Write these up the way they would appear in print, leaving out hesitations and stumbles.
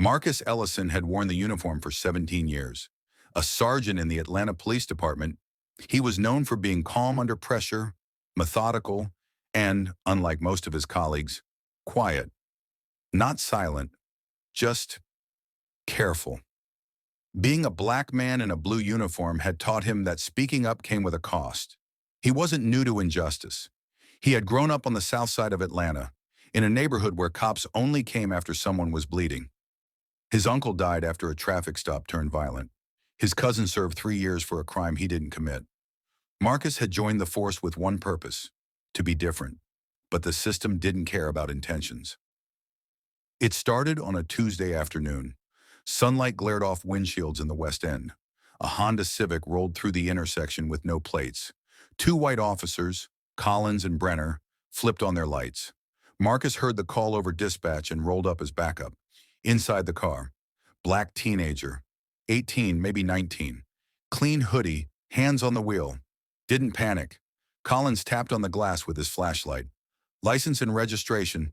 Marcus Ellison had worn the uniform for 17 years. A sergeant in the Atlanta Police Department, he was known for being calm under pressure, methodical, and, unlike most of his colleagues, quiet. Not silent, just careful. Being a black man in a blue uniform had taught him that speaking up came with a cost. He wasn't new to injustice. He had grown up on the south side of Atlanta, in a neighborhood where cops only came after someone was bleeding. His uncle died after a traffic stop turned violent. His cousin served 3 years for a crime he didn't commit. Marcus had joined the force with one purpose: to be different. But the system didn't care about intentions. It started on a Tuesday afternoon. Sunlight glared off windshields in the West End. A Honda Civic rolled through the intersection with no plates. Two white officers, Collins and Brenner, flipped on their lights. Marcus heard the call over dispatch and rolled up as backup. Inside the car, black teenager, 18, maybe 19. Clean hoodie, hands on the wheel. Didn't panic. Collins tapped on the glass with his flashlight. License and registration.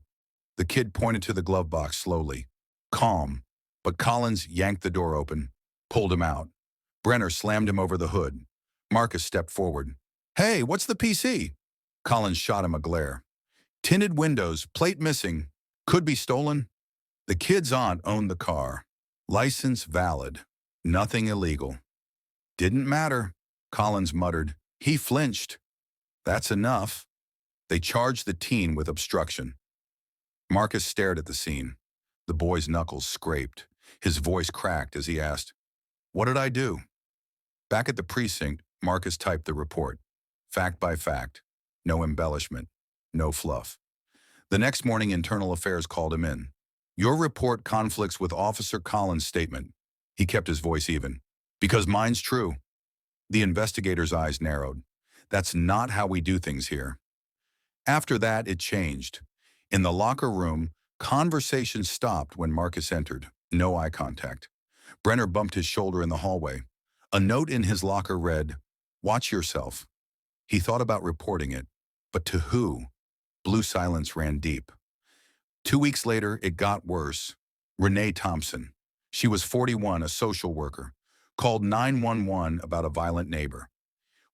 The kid pointed to the glove box slowly. Calm. But Collins yanked the door open, pulled him out. Brenner slammed him over the hood. Marcus stepped forward. "Hey, what's the PC?" Collins shot him a glare. "Tinted windows, plate missing. Could be stolen." The kid's aunt owned the car. License valid. Nothing illegal. "Didn't matter," Collins muttered. "He flinched." "That's enough." They charged the teen with obstruction. Marcus stared at the scene. The boy's knuckles scraped. His voice cracked as he asked, "What did I do?" Back at the precinct, Marcus typed the report. Fact by fact. No embellishment. No fluff. The next morning, Internal Affairs called him in. "Your report conflicts with Officer Collins' statement." He kept his voice even. "Because mine's true." The investigator's eyes narrowed. "That's not how we do things here." After that, it changed. In the locker room, conversation stopped when Marcus entered. No eye contact. Brenner bumped his shoulder in the hallway. A note in his locker read, "Watch yourself." He thought about reporting it. But to who? Blue silence ran deep. 2 weeks later, it got worse. Renee Thompson. She was 41, a social worker. Called 911 about a violent neighbor.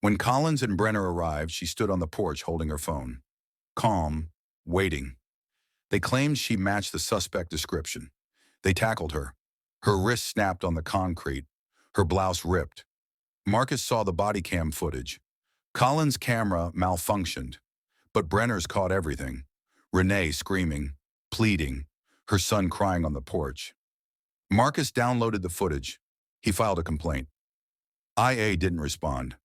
When Collins and Brenner arrived, she stood on the porch holding her phone. Calm, waiting. They claimed she matched the suspect description. They tackled her. Her wrist snapped on the concrete. Her blouse ripped. Marcus saw the body cam footage. Collins' camera malfunctioned, but Brenner's caught everything. Renee screaming, pleading, her son crying on the porch. Marcus downloaded the footage. He filed a complaint. IA didn't respond,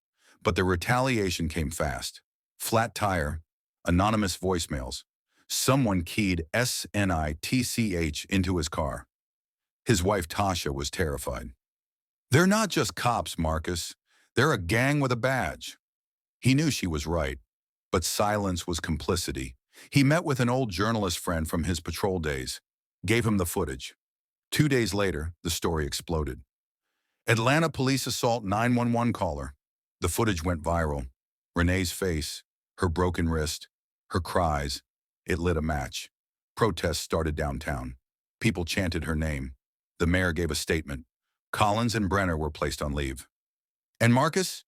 but the retaliation came fast. Flat tire, anonymous voicemails. Someone keyed SNITCH into his car. His wife Tasha was terrified. "They're not just cops, Marcus. They're a gang with a badge." He knew she was right, but silence was complicity. He met with an old journalist friend from his patrol days, gave him the footage. 2 days later, the story exploded. Atlanta police assault 911 caller. The footage went viral. Renee's face, her broken wrist, her cries. It lit a match. Protests started downtown. People chanted her name. The mayor gave a statement. Collins and Brenner were placed on leave. And Marcus?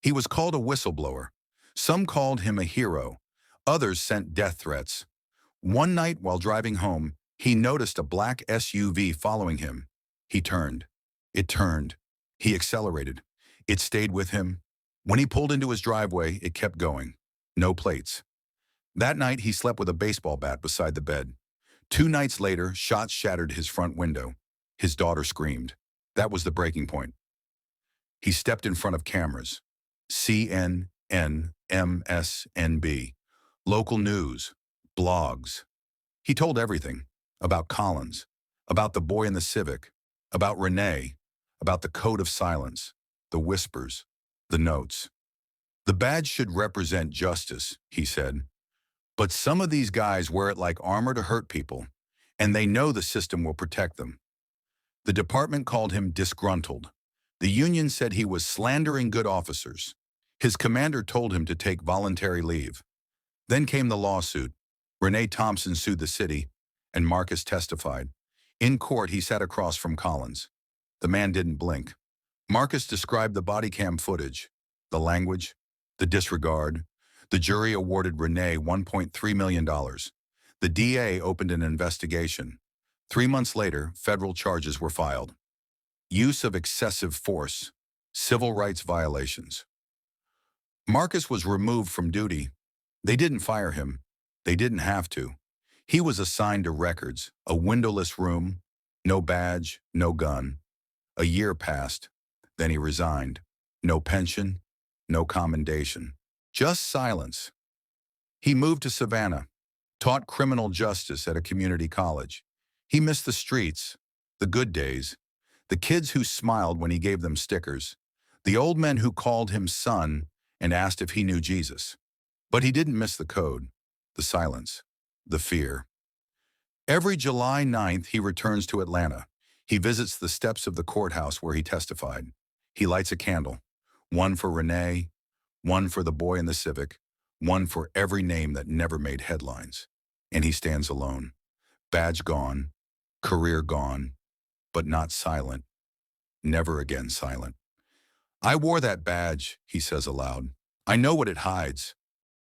He was called a whistleblower. Some called him a hero. Others sent death threats. One night while driving home, he noticed a black SUV following him. He turned. It turned. He accelerated. It stayed with him. When he pulled into his driveway, it kept going. No plates. That night, he slept with a baseball bat beside the bed. 2 nights later, shots shattered his front window. His daughter screamed. That was the breaking point. He stepped in front of cameras. CNN, MSNB. Local news. Blogs. He told everything. About Collins. About the boy in the Civic. About Renee. About the code of silence. The whispers. The notes. "The badge should represent justice," he said. "But some of these guys wear it like armor to hurt people, and they know the system will protect them." The department called him disgruntled. The union said he was slandering good officers. His commander told him to take voluntary leave. Then came the lawsuit. Renee Thompson sued the city, and Marcus testified. In court, he sat across from Collins. The man didn't blink. Marcus described the body cam footage, the language, the disregard. The jury awarded Renee $1.3 million. The DA opened an investigation. 3 months later, federal charges were filed. Use of excessive force, civil rights violations. Marcus was removed from duty. They didn't fire him. They didn't have to. He was assigned to records, a windowless room, no badge, no gun. A year passed. Then he resigned. No pension, no commendation. Just silence. He moved to Savannah, taught criminal justice at a community college. He missed the streets, the good days, the kids who smiled when he gave them stickers, the old men who called him son and asked if he knew Jesus. But he didn't miss the code, the silence, the fear. Every July 9th, he returns to Atlanta. He visits the steps of the courthouse where he testified. He lights a candle, one for Renee, one for the boy in the Civic, one for every name that never made headlines. And he stands alone. Badge gone, career gone, but not silent. Never again silent. I wore that badge, he says aloud. I know what it hides.